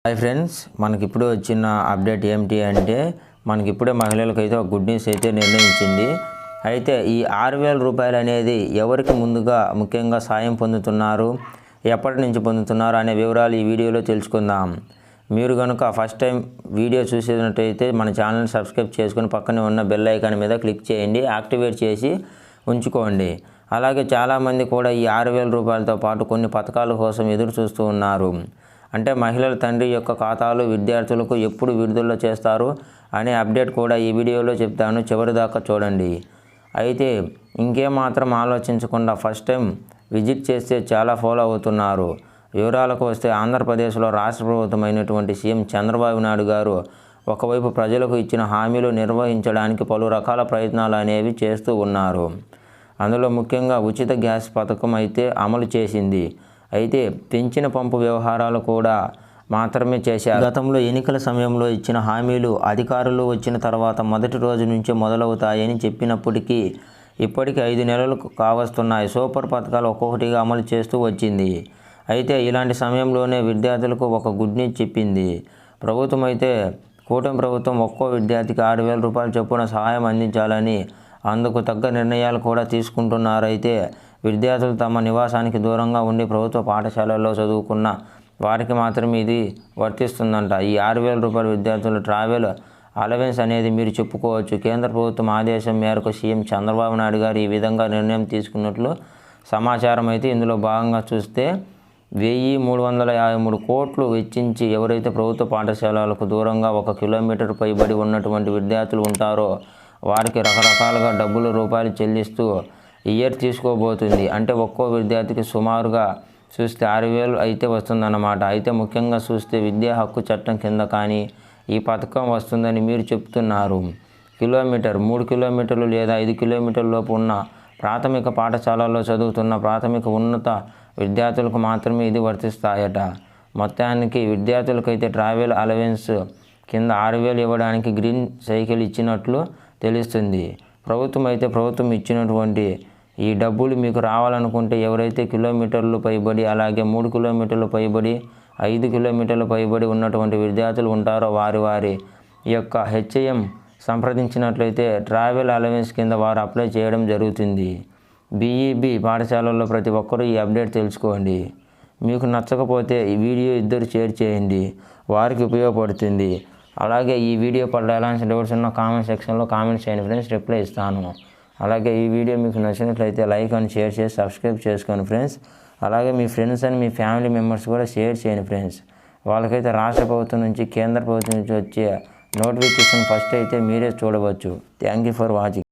Hi friends, మనకిప్పుడు వచ్చిన update ఏమిటి అంటే మనకిప్పుడే మహిళలకైతే ఒక గుడ్ న్యూస్ అయితే నిర్ణయించింది. అయితే ఈ 6,000 రూపాయలు అనేది ఎవరికి ముందుగా ముఖ్యంగా సాయం పొందుతున్నారు, ఎప్పటి నుంచి పొందుతున్నారు అనే వివరాలు ఈ వీడియోలో తెలుసుకుందాం. మీరు కనుక ఫస్ట్ టైం వీడియో చూసేటట్టయితే మన ఛానల్ని సబ్స్క్రైబ్ చేసుకుని పక్కనే ఉన్న బెల్ ఐకాన్ మీద క్లిక్ చేయండి, యాక్టివేట్ చేసి ఉంచుకోండి. అలాగే చాలామంది కూడా ఈ 6,000 రూపాయలతో పాటు కొన్ని పథకాల కోసం ఎదురు చూస్తూ ఉన్నారు. అంటే మహిళల తండ్రి యొక్క ఖాతాలు విద్యార్థులకు ఎప్పుడు విడుదల చేస్తారు అనే అప్డేట్ కూడా ఈ వీడియోలో చెప్తాను, చివరి దాకా చూడండి. అయితే ఇంకేమాత్రం ఆలోచించకుండా ఫస్ట్ టైం విజిట్ చేస్తే చాలా ఫాలో అవుతున్నారు. వివరాలకు వస్తే ఆంధ్రప్రదేశ్లో రాష్ట్ర ప్రభుత్వం అయినటువంటి సీఎం చంద్రబాబు నాయుడు గారు ఒకవైపు ప్రజలకు ఇచ్చిన హామీలు నిర్వహించడానికి పలు రకాల ప్రయత్నాలు అనేవి చేస్తూ ఉన్నారు. అందులో ముఖ్యంగా ఉచిత గ్యాస్ పథకం అయితే అమలు చేసింది. అయితే పెంచిన పంపు వ్యవహారాలు కూడా మాత్రమే చేశారు. గతంలో ఎన్నికల సమయంలో ఇచ్చిన హామీలు అధికారులు వచ్చిన తర్వాత మొదటి రోజు నుంచే మొదలవుతాయని చెప్పినప్పటికీ ఇప్పటికీ 5 నెలలు కావస్తున్నాయి. సూపర్ పథకాలు ఒక్కొక్కటిగా అమలు చేస్తూ వచ్చింది. అయితే ఇలాంటి సమయంలోనే విద్యార్థులకు ఒక గుడ్ న్యూస్ చెప్పింది ప్రభుత్వం. అయితే కూటమి ప్రభుత్వం ఒక్కో విద్యార్థికి 6,000 రూపాయల చొప్పున సహాయం అందించాలని అందుకు తగ్గ నిర్ణయాలు కూడా తీసుకుంటున్నారు. అయితే విద్యార్థులు తమ నివాసానికి దూరంగా ఉండి ప్రభుత్వ పాఠశాలల్లో చదువుకున్న వారికి మాత్రమే ఇది వర్తిస్తుందంట. ఈ 6,000 రూపాయల విద్యార్థుల ట్రావెల్ అలవెన్స్ అనేది మీరు చెప్పుకోవచ్చు. కేంద్ర ప్రభుత్వం ఆదేశం మేరకు సీఎం చంద్రబాబు నాయుడు గారు ఈ విధంగా నిర్ణయం తీసుకున్నట్లు సమాచారం. అయితే ఇందులో భాగంగా చూస్తే 1,353 కోట్లు వెచ్చించి ఎవరైతే ప్రభుత్వ పాఠశాలలకు దూరంగా 1 కిలోమీటర్ పైబడి ఉన్నటువంటి విద్యార్థులు ఉంటారో వారికి రకరకాలుగా రూపాయలు చెల్లిస్తూ ఇయర్ తీసుకోబోతుంది. అంటే ఒక్కో విద్యార్థికి సుమారుగా చూస్తే 6,000 అయితే వస్తుందన్నమాట. అయితే ముఖ్యంగా చూస్తే విద్యా హక్కు చట్టం కింద కానీ ఈ పథకం వస్తుందని మీరు చెప్తున్నారు. 3 కిలోమీటర్లు లేదా 5 కిలోమీటర్ల లోపు ఉన్న ప్రాథమిక పాఠశాలల్లో చదువుతున్న ప్రాథమిక ఉన్నత విద్యార్థులకు మాత్రమే ఇది వర్తిస్తాయట. మొత్తానికి విద్యార్థులకైతే ట్రావెల్ అలవెన్స్ కింద 6,000 ఇవ్వడానికి గ్రీన్ సైకిల్ ఇచ్చినట్లు తెలుస్తుంది. ప్రభుత్వం ఇచ్చినటువంటి ఈ డబ్బులు మీకు రావాలనుకుంటే ఎవరైతే కిలోమీటర్లు పైబడి, అలాగే 3 కిలోమీటర్లు పైబడి, 5 కిలోమీటర్లు పైబడి ఉన్నటువంటి విద్యార్థులు ఉంటారో వారి యొక్క హెచ్ఐఎం సంప్రదించినట్లయితే ట్రావెల్ అలవెన్స్ కింద వారు అప్లై చేయడం జరుగుతుంది. బీఈబీ పాఠశాలల్లో ప్రతి ఒక్కరూ ఈ అప్డేట్ తెలుసుకోండి. మీకు నచ్చకపోతే ఈ వీడియో ఇద్దరు షేర్ చేయండి, వారికి ఉపయోగపడుతుంది. అలాగే ఈ వీడియో పట్ల ఎలాంటి డౌట్స్ ఉన్నా కామెంట్ సెక్షన్లో కామెంట్ చేయండి ఫ్రెండ్స్, రిప్లై ఇస్తాను. అలాగే ఈ వీడియో మీకు నచ్చినట్లయితే లైక్ అని షేర్ చేసి సబ్స్క్రైబ్ చేసుకోండి ఫ్రెండ్స్. అలాగే మీ ఫ్రెండ్స్ అని మీ ఫ్యామిలీ మెంబర్స్ కూడా షేర్ చేయండి ఫ్రెండ్స్. వాళ్ళకైతే రాష్ట్ర ప్రభుత్వం నుంచి కేంద్ర ప్రభుత్వం నుంచి వచ్చే నోటిఫికేషన్ ఫస్ట్ అయితే మీరే చూడవచ్చు. Thank you for watching.